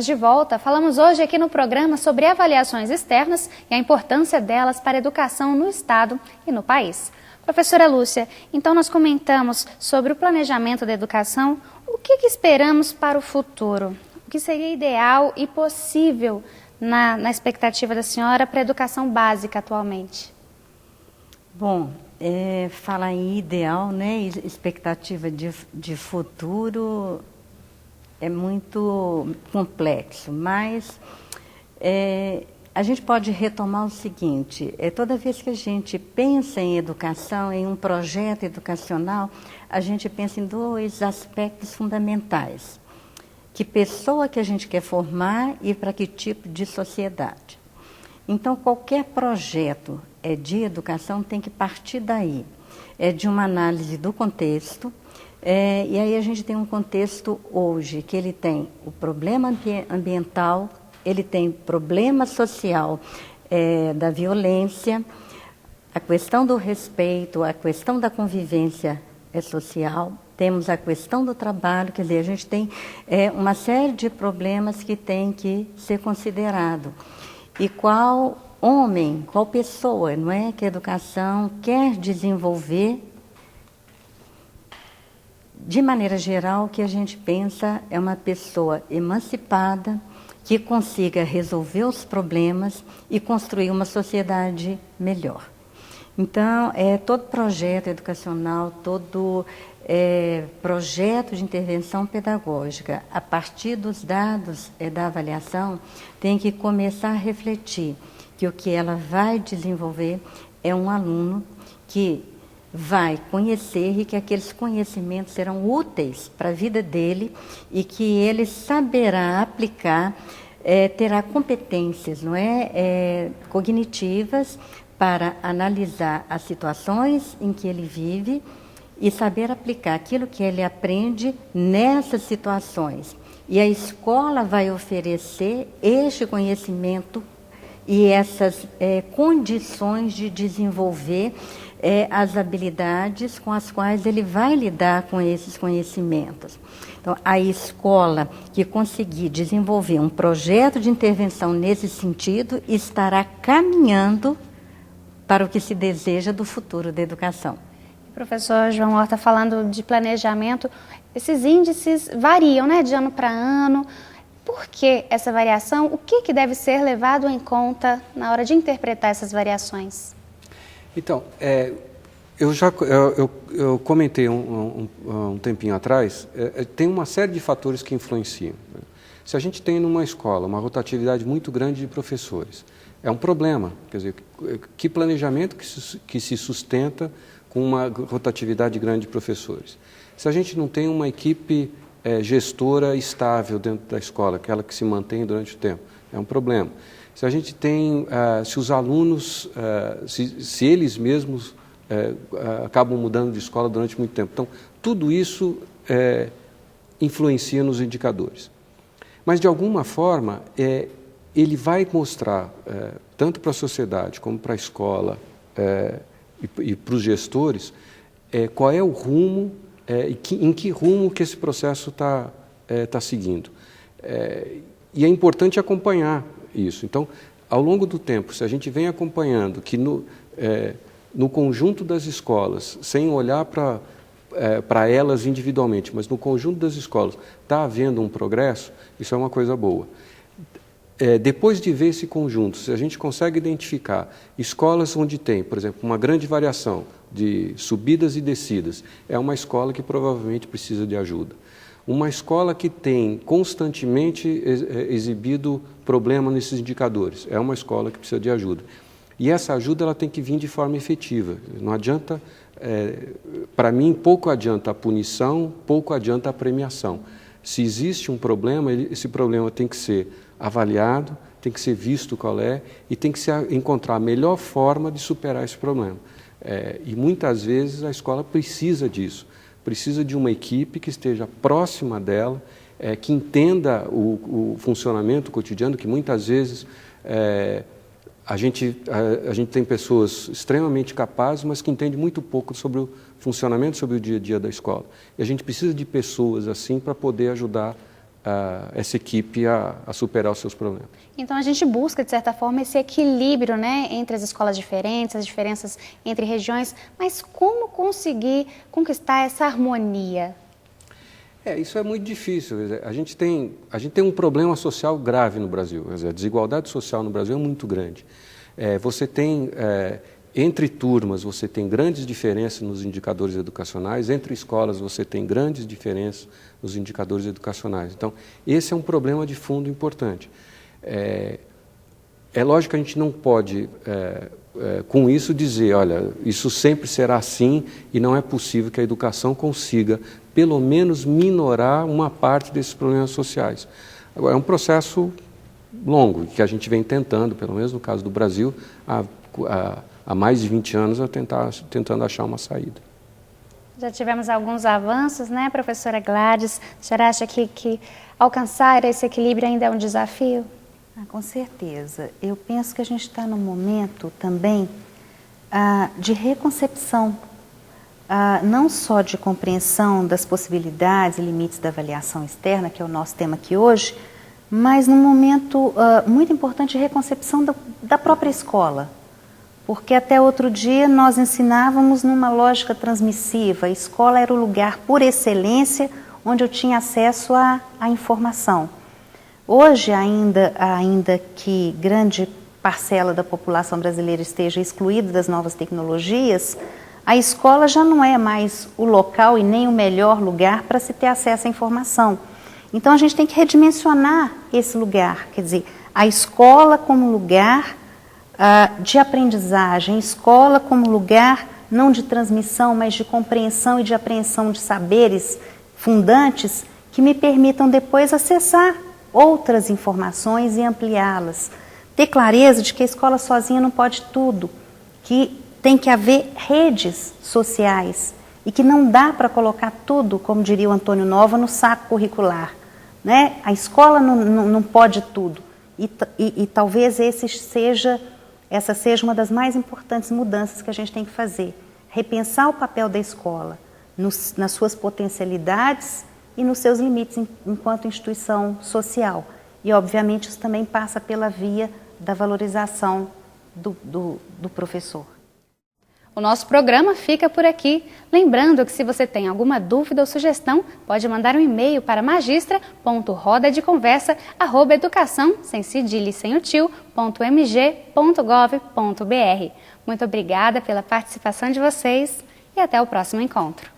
Estamos de volta. Falamos hoje aqui no programa sobre avaliações externas e a importância delas para a educação no Estado e no país. Professora Lúcia, então nós comentamos sobre o planejamento da educação. O que esperamos para o futuro? O que seria ideal e possível na expectativa da senhora para a educação básica atualmente? Bom, falar em ideal, né, expectativa de futuro é muito complexo, mas a gente pode retomar o seguinte, toda vez que a gente pensa em educação, em um projeto educacional, a gente pensa em dois aspectos fundamentais. Que pessoa que a gente quer formar e para que tipo de sociedade. Então, qualquer projeto de educação tem que partir daí, de uma análise do contexto, e aí a gente tem um contexto hoje que ele tem o problema ambiental, ele tem problema social da violência, a questão do respeito, a questão da convivência social, temos a questão do trabalho, quer dizer, a gente tem uma série de problemas que tem que ser considerado. E qual homem, qual pessoa, não é, que a educação quer desenvolver. De maneira geral, o que a gente pensa é uma pessoa emancipada, que consiga resolver os problemas e construir uma sociedade melhor. Então, todo projeto educacional, todo projeto de intervenção pedagógica, a partir dos dados da avaliação, tem que começar a refletir que o que ela vai desenvolver é um aluno que vai conhecer e que aqueles conhecimentos serão úteis para a vida dele e que ele saberá aplicar, terá competências, não é, cognitivas para analisar as situações em que ele vive e saber aplicar aquilo que ele aprende nessas situações. E a escola vai oferecer este conhecimento e essas condições de desenvolver as habilidades com as quais ele vai lidar com esses conhecimentos. Então, a escola que conseguir desenvolver um projeto de intervenção nesse sentido estará caminhando para o que se deseja do futuro da educação. Professor João Horta, falando de planejamento, esses índices variam, né, de ano para ano. Por que essa variação? O que deve ser levado em conta na hora de interpretar essas variações? Então, eu comentei um tempinho atrás, tem uma série de fatores que influenciam. Se a gente tem numa escola uma rotatividade muito grande de professores, é um problema. Quer dizer, que planejamento que se sustenta com uma rotatividade grande de professores? Se a gente não tem uma equipe gestora estável dentro da escola, aquela que se mantém durante o tempo, é um problema. Se a gente tem, se os alunos, se eles mesmos acabam mudando de escola durante muito tempo. Então, tudo isso influencia nos indicadores. Mas, de alguma forma, ele vai mostrar, tanto para a sociedade como para a escola e para os gestores, qual é o rumo, em que rumo que esse processo está seguindo. E é importante acompanhar isso. Então, ao longo do tempo, se a gente vem acompanhando que no conjunto das escolas, sem olhar para elas individualmente, mas no conjunto das escolas, está havendo um progresso, isso é uma coisa boa. Depois de ver esse conjunto, se a gente consegue identificar escolas onde tem, por exemplo, uma grande variação de subidas e descidas, é uma escola que provavelmente precisa de ajuda. Uma escola que tem constantemente exibido problema nesses indicadores, é uma escola que precisa de ajuda. E essa ajuda ela tem que vir de forma efetiva. Não adianta, para mim, pouco adianta a punição, pouco adianta a premiação. Se existe um problema, esse problema tem que ser avaliado, tem que ser visto qual é e tem que se encontrar a melhor forma de superar esse problema. E muitas vezes a escola precisa disso, precisa de uma equipe que esteja próxima dela, que entenda o funcionamento cotidiano, que muitas vezes a gente tem pessoas extremamente capazes, mas que entendem muito pouco sobre o funcionamento, sobre o dia a dia da escola. E a gente precisa de pessoas assim para poder ajudar essa equipe a superar os seus problemas. Então a gente busca, de certa forma, esse equilíbrio, né, entre as escolas diferentes, as diferenças entre regiões, mas como conseguir conquistar essa harmonia? Isso é muito difícil. A gente tem um problema social grave no Brasil. Quer dizer, a desigualdade social no Brasil é muito grande. Você tem, entre turmas, você tem grandes diferenças nos indicadores educacionais, entre escolas você tem grandes diferenças nos indicadores educacionais. Então, esse é um problema de fundo importante. É lógico que a gente não pode, com isso, dizer, olha, isso sempre será assim e não é possível que a educação consiga, pelo menos, minorar uma parte desses problemas sociais. Agora, é um processo longo, que a gente vem tentando, pelo menos no caso do Brasil, há mais de 20 anos, tentando achar uma saída. Já tivemos alguns avanços, né, professora Gladys? A senhora acha que alcançar esse equilíbrio ainda é um desafio? Com certeza. Eu penso que a gente está num momento também de reconcepção, não só de compreensão das possibilidades e limites da avaliação externa, que é o nosso tema aqui hoje, mas num momento muito importante de reconcepção da própria escola. Porque até outro dia nós ensinávamos numa lógica transmissiva. A escola era o lugar por excelência onde eu tinha acesso à informação. Hoje, ainda que grande parcela da população brasileira esteja excluída das novas tecnologias, a escola já não é mais o local e nem o melhor lugar para se ter acesso à informação. Então a gente tem que redimensionar esse lugar, quer dizer, a escola como lugar de aprendizagem, escola como lugar não de transmissão, mas de compreensão e de apreensão de saberes fundantes que me permitam depois acessar outras informações e ampliá-las. Ter clareza de que a escola sozinha não pode tudo, que tem que haver redes sociais e que não dá para colocar tudo, como diria o Antônio Nova, no saco curricular. Né? A escola não pode tudo e talvez essa seja uma das mais importantes mudanças que a gente tem que fazer. Repensar o papel da escola nas suas potencialidades e nos seus limites enquanto instituição social. E, obviamente, isso também passa pela via da valorização do professor. O nosso programa fica por aqui. Lembrando que se você tem alguma dúvida ou sugestão, pode mandar um e-mail para magistra.rodadeconversa@educação, sem cedilha e sem o tio, .mg.gov.br. Muito obrigada pela participação de vocês e até o próximo encontro.